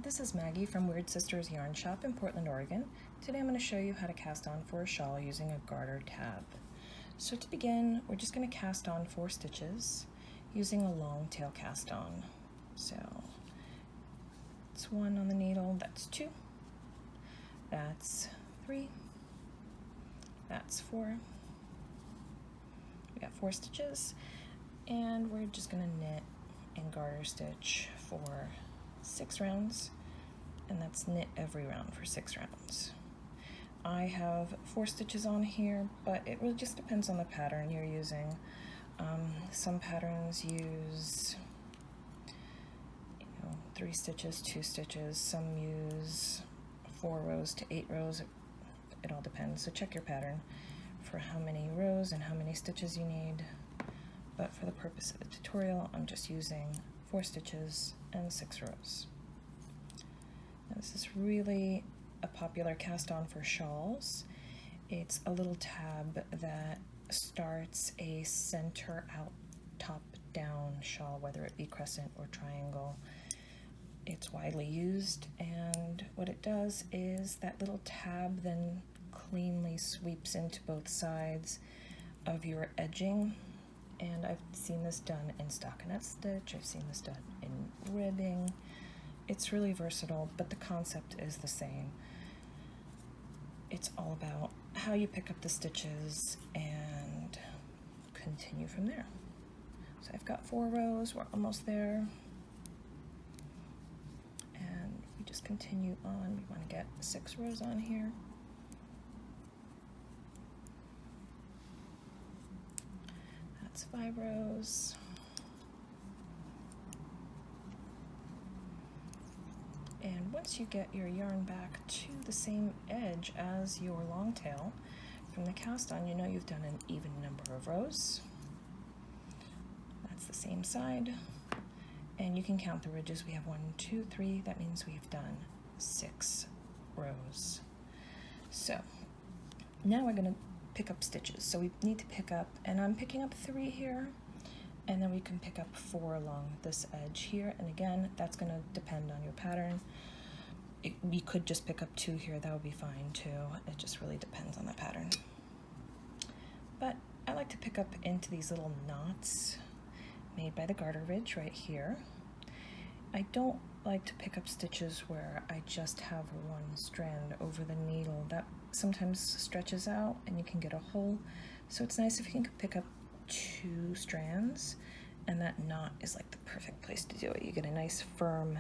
This is Maggie from Weird Sisters Yarn Shop in Portland, Oregon. Today I'm going to show you how to cast on for a shawl using a garter tab. So to begin, we're just going to cast on 4 stitches using a long tail cast on. So it's 1 on the needle, that's 2, that's 3, that's 4. We got 4 stitches, and we're just going to knit and garter stitch for 6 rounds, and that's knit every round for 6 rounds. I have 4 stitches on here, but it really just depends on the pattern you're using. Some patterns use 3 stitches, 2 stitches, some use 4 rows to 8 rows. It all depends, so check your pattern for how many rows and how many stitches you need. But for the purpose of the tutorial, I'm just using 4 stitches and 6 rows. Now, this is really a popular cast on for shawls. It's a little tab that starts a center out, top down shawl, whether it be crescent or triangle. It's widely used, and what it does is that little tab then cleanly sweeps into both sides of your edging. And I've seen this done in stockinette stitch, I've seen this done in ribbing. It's really versatile, but the concept is the same. It's all about how you pick up the stitches and continue from there. So I've got 4 rows, we're almost there. And we just continue on. We want to get 6 rows on here. That's 5 rows. And once you get your yarn back to the same edge as your long tail from the cast on, you know you've done an even number of rows. That's the same side. And you can count the ridges. We have 1, 2, 3. That means we've done 6 rows. So now we're going to pick up stitches. So we need to pick up, and I'm picking up 3 here, and then we can pick up 4 along this edge here. And again, that's going to depend on your pattern. You could just pick up 2 here, that would be fine too. It just really depends on the pattern. But I like to pick up into these little knots made by the garter ridge right here. I don't like to pick up stitches where I just have 1 strand over the needle. That sometimes stretches out and you can get a hole. So it's nice if you can pick up 2 strands, and that knot is like the perfect place to do it. You get a nice firm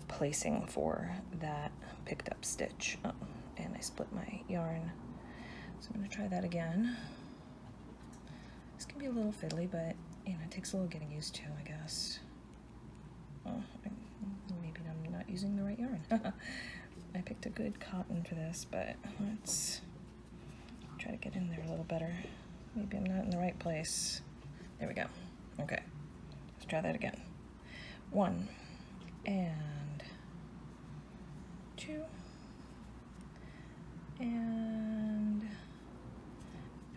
placing for that picked up stitch. Oh, and I split my yarn. So I'm going to try that again. This can be a little fiddly, but you know, it takes a little getting used to, I guess. Oh, maybe I'm not using the right yarn. I picked a good cotton for this, but let's try to get in there a little better. Maybe I'm not in the right place. There we go. Okay, let's try that again. 1 and 2 and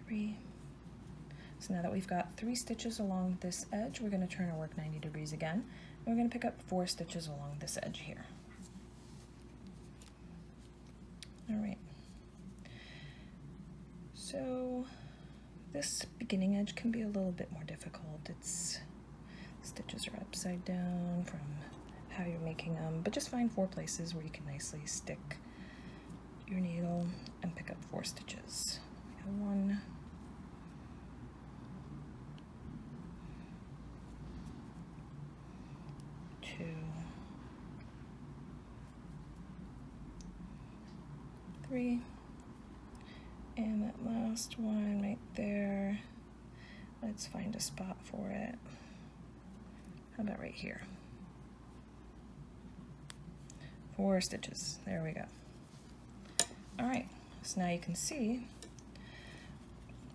3. So now that we've got 3 stitches along this edge, we're going to turn our work 90 degrees again, and we're going to pick up 4 stitches along this edge here. All right. So this beginning edge can be a little bit more difficult. It's stitches are upside down from how you're making them, but just find 4 places where you can nicely stick your needle and pick up 4 stitches. 1, 2, 3, and that last one right there, let's find a spot for it. How about right here? 4 stitches, there we go. All right, so now you can see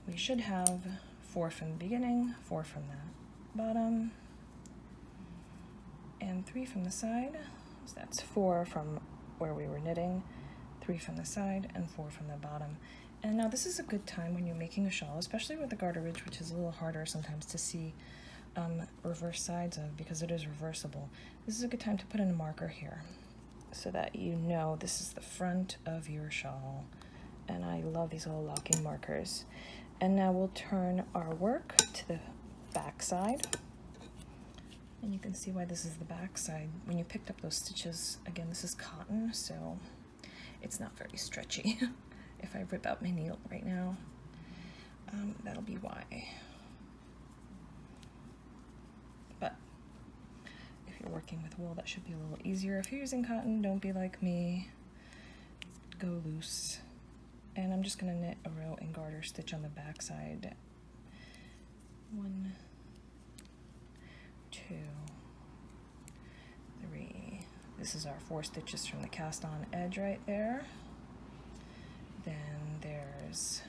we should have 4 from the beginning, 4 from the bottom, and 3 from the side. So that's 4 from where we were knitting, 3 from the side, and 4 from the bottom. And now this is a good time when you're making a shawl, especially with the garter ridge, which is a little harder sometimes to see reverse sides of because it is reversible. This is a good time to put in a marker here. so that you know this is the front of your shawl. And I love these little locking markers. And now we'll turn our work to the back side. And you can see why this is the back side. When you picked up those stitches, again, this is cotton, so it's not very stretchy. If I rip out my needle right now, that'll be why. But if you're working with wool, that should be a little easier. If you're using cotton, don't be like me. Go loose. And I'm just gonna knit a row and garter stitch on the back side. 1, 2, 3. This is our 4 stitches from the cast on edge right there. Then there's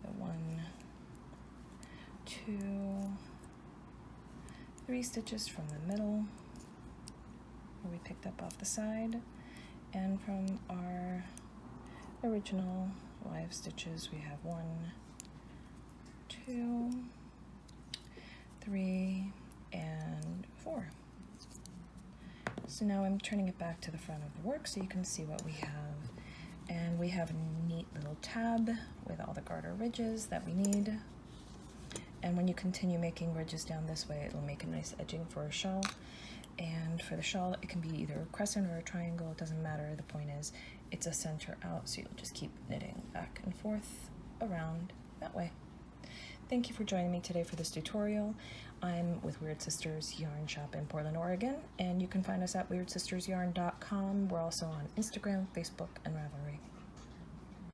the 1, 2, 3 stitches from the middle where we picked up off the side, and from our original live stitches we have 1, 2, 3, and 4. So now I'm turning it back to the front of the work so you can see what we have. And we have a neat little tab with all the garter ridges that we need. And when you continue making ridges down this way, it'll make a nice edging for a shawl. And for the shawl, it can be either a crescent or a triangle, it doesn't matter. The point is, it's a center out, so you'll just keep knitting back and forth around that way. Thank you for joining me today for this tutorial. I'm with Weird Sisters Yarn Shop in Portland, Oregon, and you can find us at WeirdSistersYarn.com. We're also on Instagram, Facebook, and Ravelry.